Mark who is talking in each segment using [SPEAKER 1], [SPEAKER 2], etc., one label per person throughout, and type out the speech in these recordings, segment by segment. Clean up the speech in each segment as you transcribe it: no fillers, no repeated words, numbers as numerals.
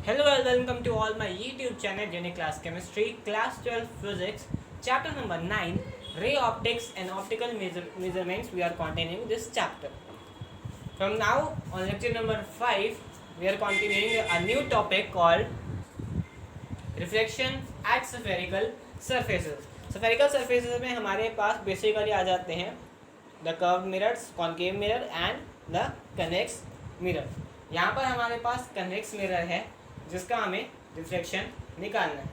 [SPEAKER 1] Hello and welcome to all my YouTube channel Uni Class Chemistry, Class 12 Physics, Chapter number 9, Ray Optics and Optical Measurements. We are continuing this chapter. From now on lecture number 5, we are continuing a new topic called Reflection at Spherical Surfaces. Spherical surfaces में हमारे पास basically आ जाते हैं the curved mirrors, concave mirror and the convex mirror. यहाँ पर हमारे पास convex mirror है जिसका हमें रिफ्लेक्शन निकालना है।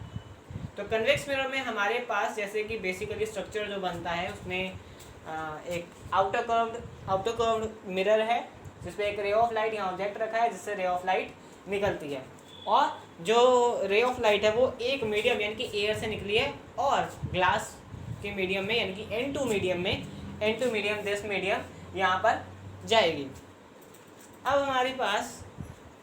[SPEAKER 1] तो कन्वेक्स मिरर में हमारे पास जैसे कि बेसिकली स्ट्रक्चर जो बनता है उसमें एक आउटर कर्व्ड मिरर है जिसपे एक रे ऑफ लाइट यहाँ ऑब्जेक्ट रखा है जिससे रे ऑफ लाइट निकलती है, और जो रे ऑफ लाइट है वो एक मीडियम यानी कि एयर से निकली है और ग्लास के मीडियम में यानी कि N2 मीडियम दिस मीडियम यहाँ पर जाएगी। अब हमारे पास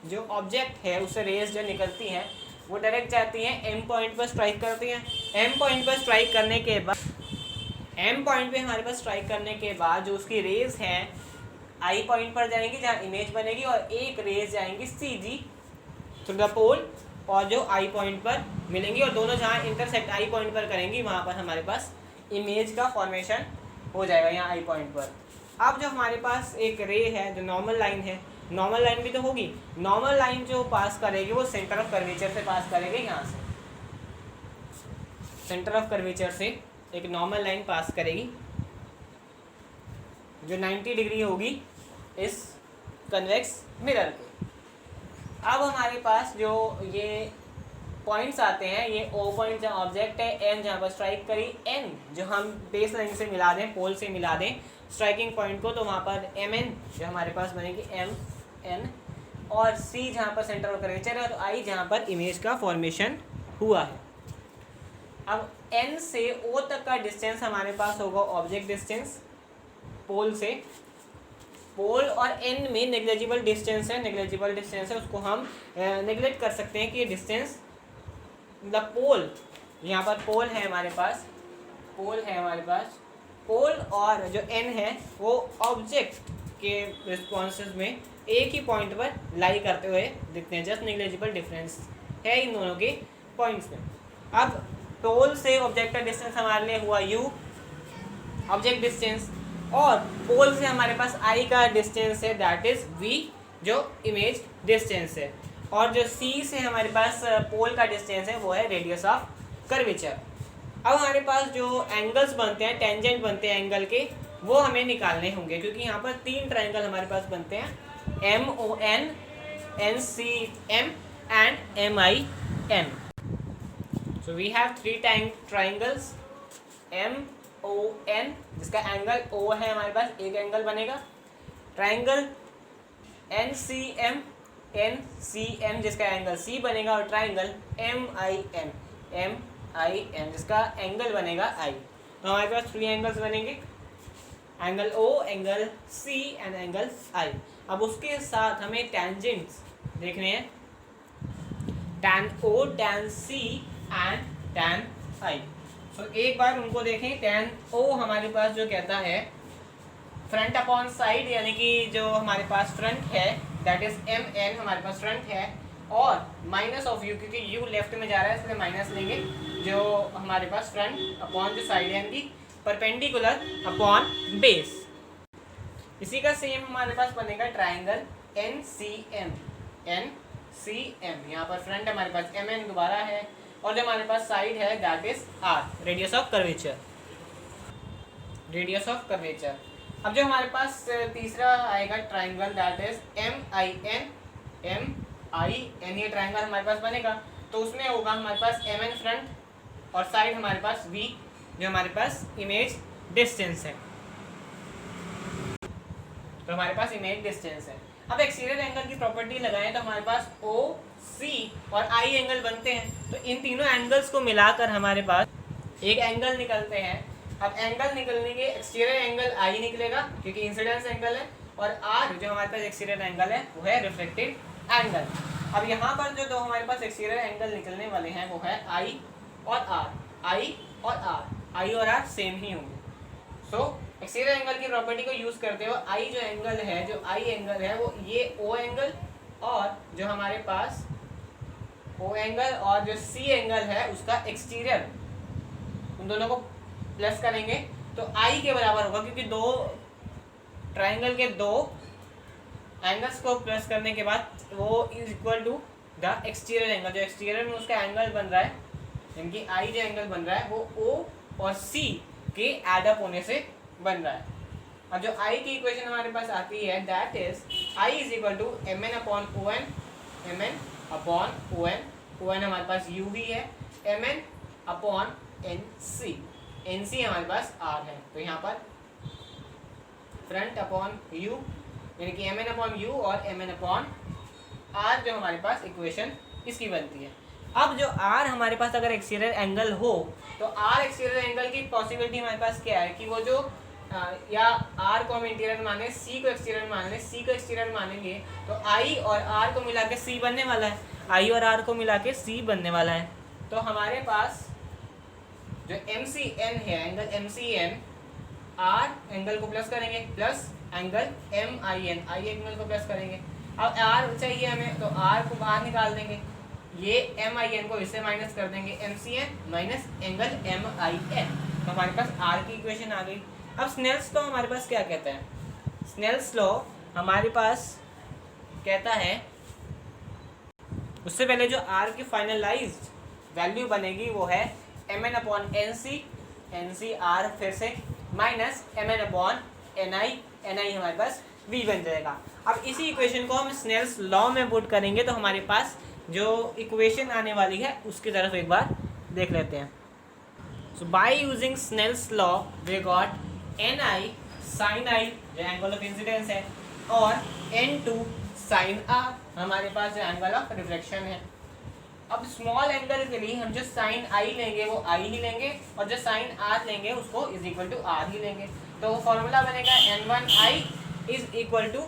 [SPEAKER 1] जो ऑब्जेक्ट है उससे रेज जो निकलती हैं वो डायरेक्ट जाती हैं M पॉइंट पर स्ट्राइक करती हैं। M पॉइंट पर स्ट्राइक करने के बाद हमारे पास स्ट्राइक करने के बाद जो उसकी रेज हैं I पॉइंट पर जाएंगी जहाँ इमेज बनेगी, और एक रेज जाएंगी सीधी थ्रू द पोल और जो I पॉइंट पर मिलेंगी, और दोनों जहाँ इंटरसेक्ट I पॉइंट पर करेंगी वहाँ पर हमारे पास इमेज का फॉर्मेशन हो जाएगा यहाँ I पॉइंट पर। अब जो हमारे पास एक रे है जो नॉर्मल लाइन है, नॉर्मल लाइन भी तो होगी, नॉर्मल लाइन जो पास करेगी वो सेंटर ऑफ कर्वेचर से पास करेगी। यहाँ से सेंटर ऑफ कर्वेचर से एक नॉर्मल लाइन पास करेगी जो 90 डिग्री होगी इस कन्वेक्स मिरर के। अब हमारे पास जो ये पॉइंट्स आते हैं, ये O पॉइंट जहाँ ऑब्जेक्ट है, N जहाँ पर स्ट्राइक करी, N जो हम बेस लाइन से मिला दें, पोल से मिला दें स्ट्राइकिंग पॉइंट को, तो वहाँ पर MN जो हमारे पास बनेगी MN, और C जहाँ पर सेंटर ऑफ कर्वेचर है, और I जहाँ पर इमेज का फॉर्मेशन हुआ है। अब N से O तक का डिस्टेंस हमारे पास होगा ऑब्जेक्ट डिस्टेंस पोल से, पोल और N में नेग्लिजिबल डिस्टेंस है, उसको हम नेग्लेक्ट कर सकते हैं कि ये डिस्टेंस द पोल, यहाँ पर पोल है हमारे पास, पोल और जो N है वो ऑब्जेक्ट के रिस्पॉन्सेज में एक ही पॉइंट पर लाई करते हुए दिखते हैं, जस्ट नेग्लिजिबल डिफरेंस है इन दोनों के पॉइंट्स में। अब पोल से ऑब्जेक्ट का डिस्टेंस हमारे लिए हुआ U ऑब्जेक्ट डिस्टेंस, और पोल से हमारे पास I का डिस्टेंस है दैट इज V जो इमेज डिस्टेंस है, और जो C से हमारे पास पोल का डिस्टेंस है वो है रेडियस ऑफ कर्वेचर। अब हमारे पास जो एंगल्स बनते हैं, टेंजेंट बनते हैं एंगल के, वो हमें निकालने होंगे क्योंकि यहाँ पर 3 ट्रायंगल हमारे पास बनते हैं, MON, NCM and MIN। So we have 3 triangles, MON जिसका एंगल O है हमारे पास, एक एंगल बनेगा, ट्रायंगल NCM जिसका एंगल C बनेगा, और ट्रायंगल MIN जिसका एंगल बनेगा I। तो हमारे पास 3 एंगल्स बनेंगे, angle O, angle C and angle I। अब उसके साथ हमें टेंजेंट्स देखने हैं, tan O, tan C and tan I। तो एक बार उनको देखें। tan O हमारे पास जो कहता है फ्रंट अपॉन साइड, यानी कि जो हमारे पास फ्रंट है दैट इज MN हमारे पास फ्रंट है, और माइनस ऑफ U क्योंकि U लेफ्ट में जा रहा है इसलिए माइनस लेंगे, जो हमारे पास फ्रंट अपॉन जो साइड है इनकी परपेंडिकुलर अपॉन बेस। इसी का सेम हमारे पास बनेगा ट्रायंगल NCM, यहाँ पर फ्रंट हमारे पास MN दोबारा है, और जो हमारे पास साइड है that is R radius of curvature. अब जो हमारे पास तीसरा आएगा ट्रायंगल दैट इज MIN, ये ट्रायंगल हमारे पास बनेगा, तो उसमें होगा हमारे पास MN फ्रंट और साइड हमारे पास V जो हमारे पास इमेज डिस्टेंस है, तो हमारे पास इमेज डिस्टेंस है। अब एक्सटीरियर एंगल की प्रॉपर्टी लगाएं तो हमारे पास OC और I एंगल बनते हैं, तो इन तीनों एंगल्स को मिलाकर हमारे पास एक एंगल निकलते हैं। अब एंगल निकलने के एक्सटीरियर एंगल I निकलेगा क्योंकि इंसिडेंस एंगल है, और R जो हमारे पास एक्सटीरियर एंगल है वो है रिफ्लेक्टेड एंगल। अब यहाँ पर जो दो हमारे पास एक्सटीरियर एंगल निकलने वाले हैं वो है I और R सेम ही होंगे। सो एक्सटीरियर एंगल की प्रॉपर्टी को यूज करते हुए I जो एंगल है वो ये O एंगल, और जो हमारे पास ओ एंगल और जो सी एंगल है उसका एक्सटीरियर, उन दोनों को प्लस करेंगे तो आई के बराबर होगा, क्योंकि दो ट्राइंगल के दो एंगल्स को प्लस करने के बाद वो is equal to the exterior angle, जो एक्सटीरियर में उसका एंगल बन रहा है, यानी कि आई जो एंगल बन रहा है वो ओ और सी के एडअप होने से बन रहा है। अब जो आई की इक्वेशन हमारे पास आती है that is I is equal to M N upon O N, M N upon O N, O N हमारे पास यू भी है, M N upon N C, N C हमारे पास आर है, तो यहाँ पर फ्रंट अपॉन यू यानी कि एम एन अपॉन यू और एम एन अपॉन आर जो हमारे पास इक्वेशन इसकी बनती है। अब जो आर हमारे पास अगर एक्सटीरियर एंगल हो तो आर एक्सटीरियर एंगल की पॉसिबिलिटी हमारे पास क्या है कि वो जो या आर को हम इंटीरियर माने, सी को एक्सटीरियर मान लें, सी को एक्सटीरियर मानेंगे तो आई और आर को मिला के सी बनने वाला है, आई और आर को मिला के सी बनने वाला है। तो हमारे पास जो एम सी एन है, angle M C N, R angle को प्लस करेंगे plus angle M I N, I angle को प्लस करेंगे। अब आर चाहिए हमें तो आर को बाहर निकाल देंगे, ये एम आई एन को इससे माइनस कर देंगे, M C N minus angle M I N, तो हमारे पास आर की इक्वेशन आ गई। अब स्नेल्स लॉ हमारे पास क्या कहता है, स्नेल्स लॉ हमारे पास कहता है, उससे पहले जो आर की फाइनलाइज्ड वैल्यू बनेगी वो है M N upon N C R फिर से minus M N upon N I हमारे पास वी बन जाएगा। अब इसी इक्वेशन को हम स्नेल्स लॉ में पुट करेंगे तो हमारे पास जो इक्वेशन आने वाली है उसकी तरफ एक बार देख लेते हैं। So by using Snell's law we got N I sine I जो एंगल ऑफ इंसिडेंस है और एन टू साइन आर हमारे पास जो एंगल ऑफ रिफ्लेक्शन है। अब स्मॉल एंगल के लिए हम जो साइन आई लेंगे वो आई ही लेंगे और जो साइन आर लेंगे उसको इज इक्वल टू आर ही लेंगे, तो वो फॉर्मूला बनेगा n1i is equal to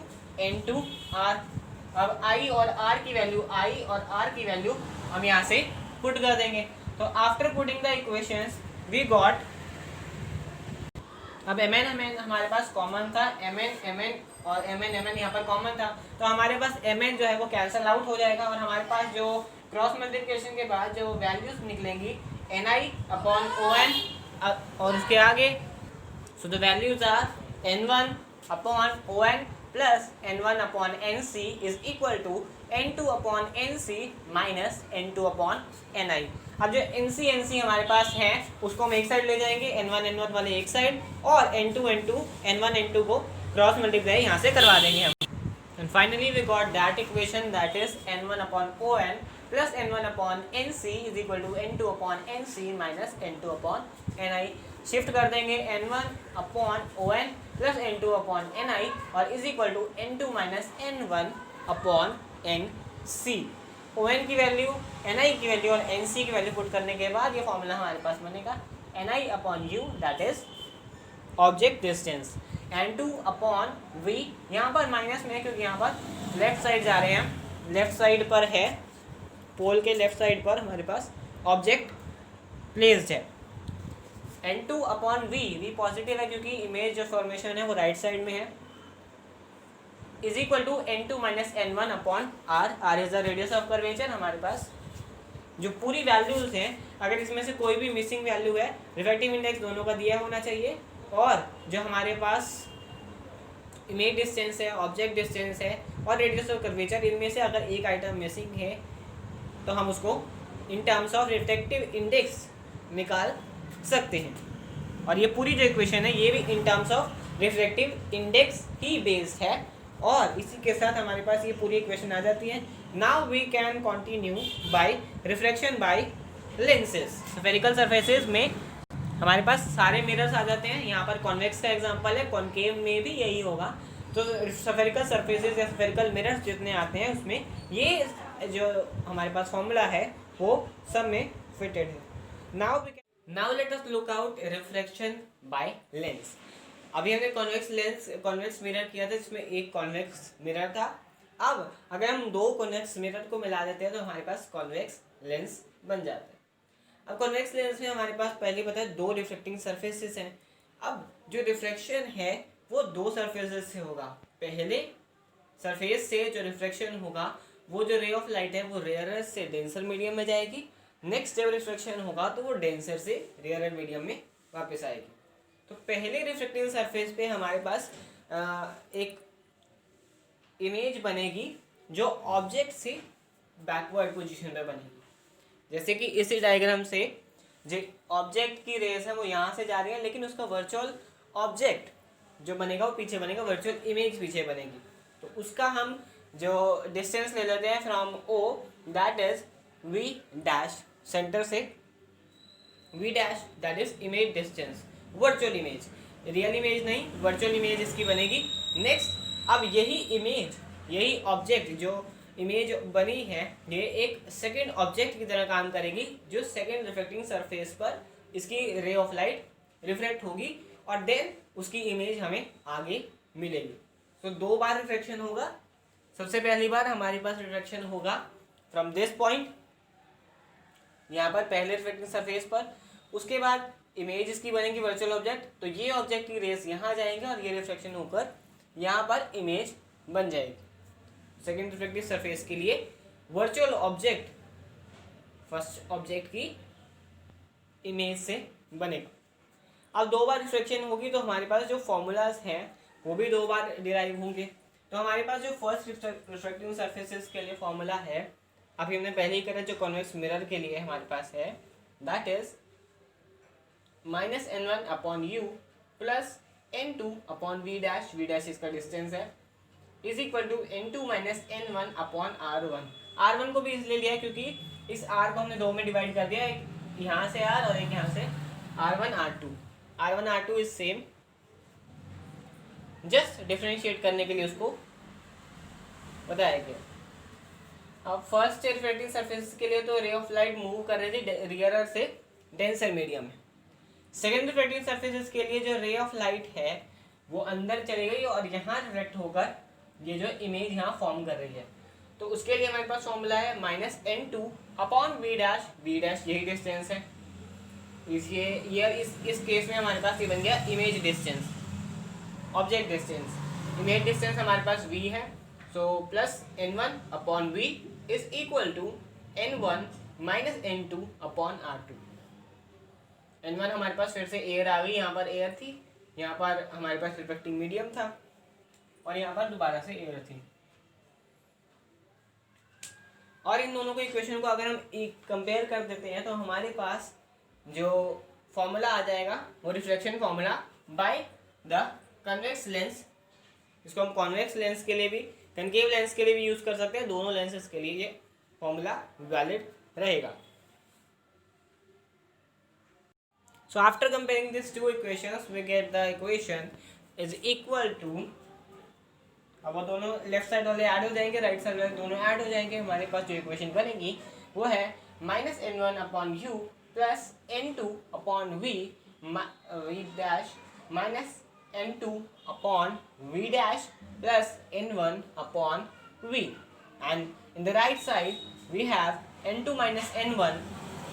[SPEAKER 1] n2r। अब i और r की वैल्यू हम यहाँ से पुट कर देंगे, तो after putting the equations we got, अब mn हमारे पास कॉमन था, mn और mn यहाँ पर कॉमन था, तो हमारे पास mn जो है वो कैंसल आउट हो जाएगा और हमारे पास जो क्रॉस मल्टीप्लिकेशन के बाद जो वैल्यूज निकलेंगी ni अपॉन ओ एन और उसके आगे, so the values are n1 upon O N plus n1 upon N C is equal to n2 upon N C minus n2 upon ni। अब जो N C हमारे पास है उसको हम एक साइड ले जाएंगे, n1 वाले एक साइड और n1 n2 को क्रॉस मल्टीप्लाई यहाँ से करवा देंगे हम। And finally we got that equation that is n1 upon O N plus n1 upon N C is equal to n2 upon N C minus n2 upon ni। Shift कर देंगे n1 upon O N plus n2 upon ni और is equal to n2 minus n1 upon N C. O N की value, ni की value और nc की value put करने के बाद ये फॉर्मूला हमारे पास बनेगा ni upon u that is object distance, n2 upon v, यहाँ पर माइनस में है क्योंकि यहाँ पर लेफ्ट साइड जा रहे हैं, लेफ्ट साइड पर है, पोल के लेफ्ट साइड पर हमारे पास ऑब्जेक्ट प्लेस्ड है। n2 अपॉन v पॉजिटिव है क्योंकि इमेज जो फॉर्मेशन है वो राइट साइड में है, is equal to n2 minus n1 upon r is the radius of curvature. हमारे पास जो पूरी वैल्यूज हैं, अगर इसमें से कोई भी मिसिंग वैल्यू है, रिफ्रैक्टिव इंडेक्स दोनों का दिया होना चाहिए और जो हमारे पास इमेज डिस्टेंस है, ऑब्जेक्ट डिस्टेंस है और रेडियस ऑफ कर्वेचर, इनमें से अगर एक आइटम मिसिंग है तो हम उसको इन टर्म्स ऑफ रिफ्रैक्टिव इंडेक्स निकाल सकते हैं। और ये पूरी जो इक्वेशन है ये भी इन terms of refractive index he based है और इसी के साथ हमारे पास ये पूरी इक्वेशन आ जाती है। Now we can continue by reflection by lenses. Spherical surfaces में हमारे पास सारे मिरर्स आ जाते हैं, यहाँ पर कॉन्वेक्स का एग्जांपल है, कॉनकेव में भी यही होगा। तो स्फेरिकल सरफेसेस या स्फेरिकल मिरर्स जितने आते हैं उसमें ये जो हमारे पास फॉर्मूला है वो सब में फिटेड है। Now let us look out reflection by lens. अभी हमने कॉन्वेक्स मिरर किया था जिसमें एक कॉन्वेक्स मिरर था। अब अगर हम दो कॉन्वेक्स मिरर को मिला देते हैं तो हमारे पास कॉन्वेक्स लेंस बन जाता है। अब कॉन्वेक्स लेंस में हमारे पास पहले पता है दो रिफ्लेक्टिंग सरफेसेस हैं। अब जो रिफ्लेक्शन है वो दो सरफेसेस से होगा, पहले सरफेस से जो रिफ्लेक्शन होगा वो जो रे ऑफ लाइट है वो रेयरर से डेंसर मीडियम में जाएगी। नेक्स्ट जब रिफ्लेक्शन होगा तो वो डेंसर से रेयरर मीडियम में वापस आएगी। तो पहले रिफ्लेक्टिंग सरफेस पे हमारे पास एक इमेज बनेगी जो ऑब्जेक्ट से बैकवर्ड पोजीशन पे बनेगी। जैसे कि इस डायग्राम से जो ऑब्जेक्ट की रेस है वो यहाँ से जा रही है, लेकिन उसका वर्चुअल ऑब्जेक्ट जो बनेगा वो पीछे बनेगा, वर्चुअल इमेज पीछे बनेगी। तो उसका हम जो डिस्टेंस ले लेते हैं from O, that is V dash, centre से V dash, that is image distance, virtual image, real image नहीं, वर्चुअल इमेज इसकी बनेगी। नेक्स्ट अब यही इमेज, यही ऑब्जेक्ट जो इमेज बनी है ये एक सेकेंड ऑब्जेक्ट की तरह काम करेगी, जो सेकेंड रिफ्लेक्टिंग सरफेस पर इसकी रे ऑफ लाइट रिफ्लेक्ट होगी और देन उसकी इमेज हमें आगे मिलेगी। तो दो बार रिफ्लेक्शन होगा। सबसे पहली बार हमारे पास रिफ्लेक्शन होगा फ्रॉम दिस पॉइंट, यहाँ पर पहले रिफ्लेक्टिंग सरफेस पर, उसके बाद इमेज इसकी बनेगी वर्चुअल ऑब्जेक्ट, तो ये ऑब्जेक्ट की रेस यहाँ जाएंगे और ये रिफ्लेक्शन होकर यहाँ पर इमेज बन जाएगी। सेकेंड रिफ्लेक्टिव सरफेस के लिए वर्चुअल ऑब्जेक्ट फर्स्ट ऑब्जेक्ट की इमेज से बनेगा। अब दो बार रिफ्लेक्शन होगी तो हमारे पास जो फॉर्मूलाज हैं वो भी दो बार डिराइव होंगे। तो हमारे पास जो फर्स्ट रिफ्लेक्टिंग सरफेसेस के लिए फॉर्मूला है, अभी हमने पहले ही करा, जो कॉन्वेक्स मिरर के लिए हमारे पास है, that is -n1 upon U plus n2 upon V dash, V dash इसका डिस्टेंस है, is equal to n2 minus n1 upon r1। r1 को भी इसलिए लिया है क्योंकि इस r को हमने दो में डिवाइड कर दिया, एक यहाँ से r और एक यहाँ से r1 r2। r1 r2 is same, just differentiate करने के लिए उसको बताया गया। अब फर्स्ट रिफ्लेक्टिंग सरफेस के लिए तो रे ऑफ लाइट मूव कर रही थी रियरर से डेंसर मीडियम में। सेकेंड रिफ्लेक्टिंग सरफेसेस के लिए जो रे ऑफ लाइट है वो अंदर चली गई और यहाँ रिफ्लेक्ट होकर ये जो इमेज यहाँ फॉर्म कर रही है। तो उसके लिए हमारे पास फॉर्मूला है -n2 upon V dash, V dash यही डिस्टेंस है, इस केस में हमारे पास ये बन गया image distance, object distance. Image distance हमारे पास v है, so plus n1 upon v is equal to n1 minus n2 upon r2। n1 हमारे पास फिर से एयर आ गई, यहाँ पर एयर थी, यहाँ पर हमारे पास रिफ्लेक्टिंग मीडियम था और यहाँ पर दोबारा से एयर थी। और इन दोनों को इक्वेशन को अगर हम कंपेयर कर देते हैं तो हमारे पास जो फॉर्मूला आ जाएगा वो reflection formula by the convex lens. इसको हम कॉन्वेक्स लेंस के लिए भी, कनकेव लेंस के लिए भी यूज कर सकते हैं, दोनों लेंसेज के लिए ये फॉर्मूला वैलिड रहेगा। So after comparing these two equations we get the equation is equal to, अब वो दोनों लेफ्ट साइड वाले ऐड हो जाएंगे, राइट साइड वाले दोनों ऐड हो जाएंगे। हमारे पास जो इक्वेशन बनेगी वो है -n1 upon U plus n2 upon V dash minus n2 upon V dash plus n1 upon v, and in the right side we have n2 minus n1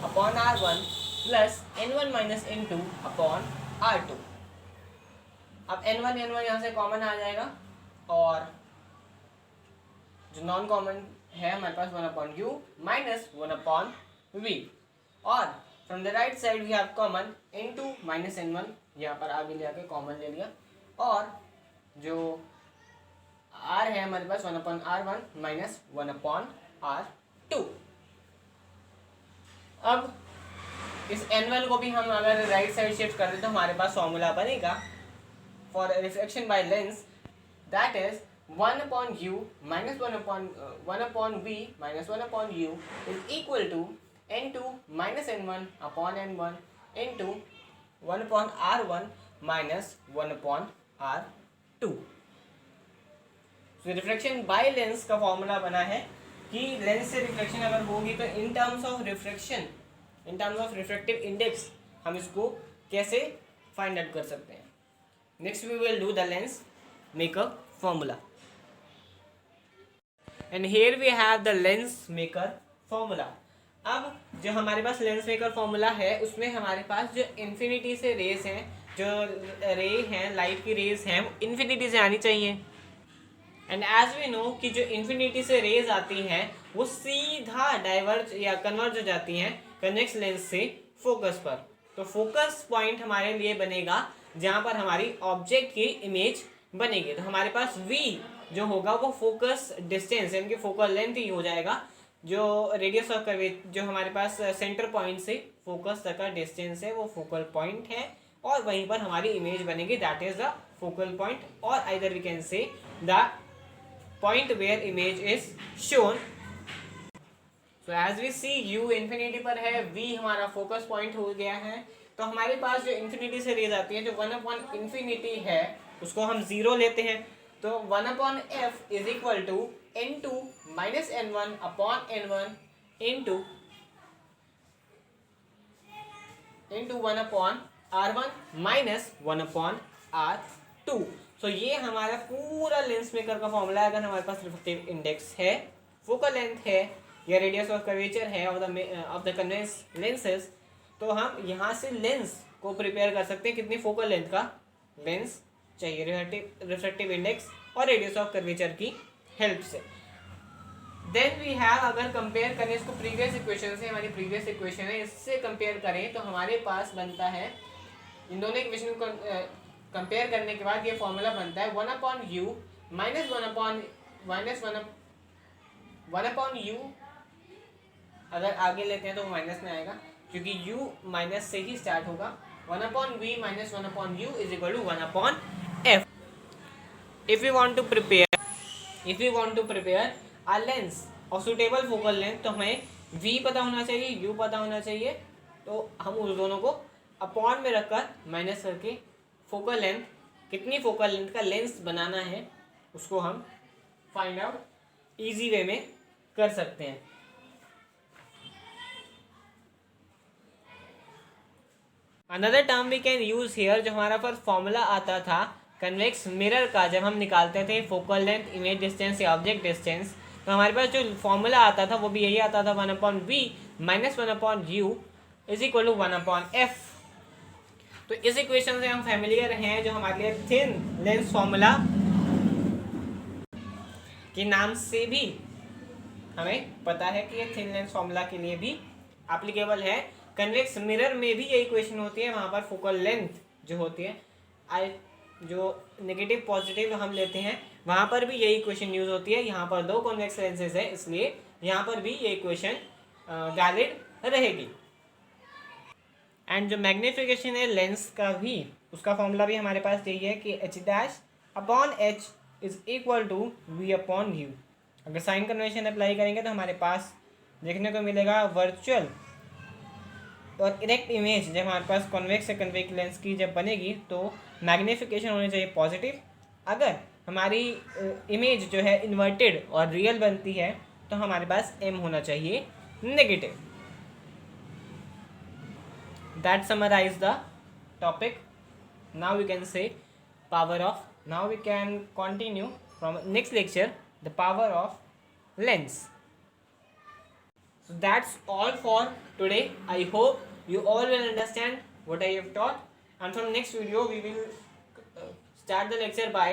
[SPEAKER 1] upon r1 plus n1 minus n2 upon r2। अब n1 यहाँ से common आ जाएगा और जो non common है हमारे पास 1 upon U minus 1 upon V, और from the right side we have common n2 minus n1, यहाँ पर आगे ले आके कॉमन ले लिया, और जो r है हमारे पास 1 upon r1 minus 1 upon r2। अब इस n1 को भी हम अगर राइट साइड शिफ्ट कर दें तो हमारे पास फॉर्मूला बनेगा for reflection by lens, that is 1 upon u minus 1 upon v minus 1 upon u is equal to n2 minus n1 upon n1 into 1 upon r1 minus 1 upon r2। तो reflection by lens का formula बना है कि lens से reflection अगर होगी तो in terms of reflection, in terms of refractive index हम इसको कैसे फाइंड आउट कर सकते हैं। Next we will do the lens maker formula, and here we have the lens maker formula। अब जो हमारे पास लेंस मेकर फॉर्मूला है उसमें हमारे पास जो इन्फिनिटी से रेस हैं, जो रे हैं लाइट की रेस हैं वो इन्फिनिटी से आनी चाहिए। एंड एज वी नो कि जो इन्फिनिटी से रेज आती हैं वो सीधा डाइवर्ज या कन्वर्ज हो जाती हैं कन्वेक्स लेंस से फोकस पर। तो फोकस पॉइंट हमारे लिए बनेगा जहाँ पर हमारी ऑब्जेक्ट की इमेज बनेगी। तो हमारे पास v जो होगा वो फोकस डिस्टेंस यानी कि फोकल लेंथ ही हो जाएगा, जो रेडियस ऑफ कर्वेचर जो हमारे पास सेंटर पॉइंट से फोकस तक का डिस्टेंस है वो फोकल पॉइंट है, और वहीं पर हमारी इमेज बनेगी, that is the focal point, और either we can say the point where image is shown. So as we see u infinity पर है, v हमारा फोकस पॉइंट हो गया है। तो हमारे पास जो इन्फिनिटी से रेज आती है, जो 1/infinity है उसको हम 0 लेते हैं। तो 1/f is equal to n2 minus n1/n1 into 1/r1 minus 1/r2। तो ये हमारा पूरा लेंस मेकर का फॉर्मूला है। अगर हमारे पास रिफ्रैक्टिव इंडेक्स है, फोकल लेंथ है या रेडियस ऑफ कर्वेचर है ऑफ द कन्वेक्स लेंसेज, तो हम यहाँ से लेंस को प्रिपेयर कर सकते हैं कितनी फोकल लेंथ का लेंस चाहिए, रिफ्रैक्टिव इंडेक्स और रेडियस ऑफ कर्वेचर की हेल्प से। देन वी हैव, अगर कंपेयर करें इसको प्रीवियस इक्वेशन से, हमारी प्रीवियस इक्वेशन है इससे कंपेयर करें तो हमारे पास बनता है, इन दोनों इक्वेशन को कंपेयर करने के बाद ये फॉर्मूला बनता है 1/u माइनस 1/u, अगर आगे लेते हैं तो माइनस में आएगा क्योंकि u माइनस से ही स्टार्ट होगा, 1/v minus 1/u is equal to 1/f। If you want to prepare a lens और सुटेबल फोकल लेंथ, तो हमें v पता होना चाहिए, u पता होना चाहिए, तो हम उस दोनों को अपॉन में रखकर माइनस करके फोकल लेंथ, कितनी फोकल लेंथ का लेंस बनाना है उसको हम फाइंड आउट इजी वे में कर सकते हैं। Another term we can use here, जो हमारा पास फॉर्मूला आता था कन्वेक्स मिरर का, जब हम निकालते थे फोकल लेंथ, इमेज डिस्टेंस या ऑब्जेक्ट डिस्टेंस, तो हमारे पास जो फॉर्मूला आता था वो भी यही आता था 1/v minus 1/u is equal to 1/f। तो इस इक्वेशन से हम फैमिलियर हैं, जो हमारे लिए थिन लेंस फॉर्मूला के नाम से भी हमें पता है कि ये थिन लेंस फॉर्मूला के लिए भी एप्लीकेबल है। कन्वेक्स मिरर में भी यही इक्वेशन होती है, वहाँ पर फोकल लेंथ जो होती है, जो नेगेटिव पॉजिटिव हम लेते हैं वहाँ पर भी यही इक्वेशन यूज होती है। यहाँ पर दो कॉन्वेक्स लेंसेज है इसलिए यहाँ पर भी ये इक्वेशन वैलिड रहेगी। एंड जो मैग्निफिकेशन है लेंस का भी, उसका फॉर्मूला भी हमारे पास यही है कि h'/h is equal to v/u। अगर साइन कन्वेंशन अप्लाई करेंगे तो हमारे पास देखने को मिलेगा वर्चुअल और इरेक्ट इमेज, जब हमारे पास कॉन्वेक्स या कन्वेक्स लेंस की जब बनेगी तो मैग्निफिकेशन होनी चाहिए पॉजिटिव। अगर हमारी इमेज जो है इन्वर्टेड और रियल बनती है तो हमारे पास m होना चाहिए negative. That summarize the topic. Now we can say power of, now we can continue from next lecture the power of lens. So that's all for today. I hope you all will understand what I have taught, and from next video we will start the lecture by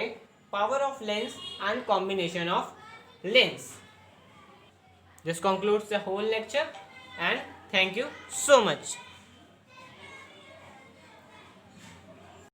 [SPEAKER 1] power of lens and combination of lens. This concludes the whole lecture and thank you so much.